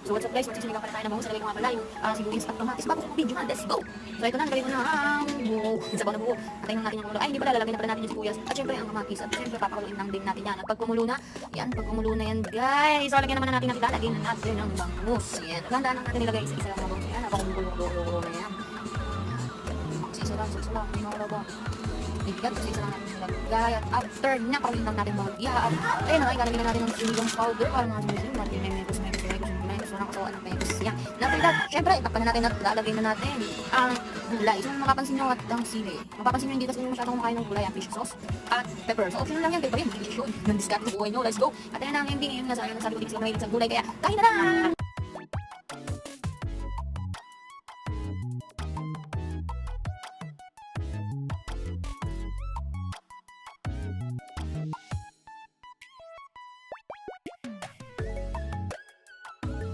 So what's up guys, magsisinigang pala tayo ng bangus. Nalagay ko nga pala yung sibuyas at kamatis bago video na, let's go! So ito na, nalagay ko na ang buo, sabaw na buo. Antayin natin yung kumulo. Ay hindi pala, lalagay na pala natin yung sibuyas. At syempre ang kamatis. At syempre papakuluin lang din natin yan. At pag kumulo na, yan guys. So lagyan naman na natin ang ilalagay na natin ang bangus. Yan, gandaan lang natin nilagay isa-isa lang mga bangus. Yan, napakumulo na yan. Isa lang, may mga bigat kasi isa lang natin nilagay. At after niya, pakuluin lang natin mga biyak. Ayun na, ilalagay na natin ang sinigang powder para mga sinigang natin. May so nakasawaan ng mekos yan. After that, syempre, itakpan na natin at lalagay na natin ang gulay. So mapapansin nyo at ang sili. Mapapansin nyo hindi kasi masyadong kumakain ng gulay, ang fish sauce at pepper. So optional lang yan, pepper yun. Hindi yun. Nandiscard sa buhay nyo, let's go. At ayun na ang ending, yun nasa likod sa mahilig sa gulay. Kaya, kain na lang!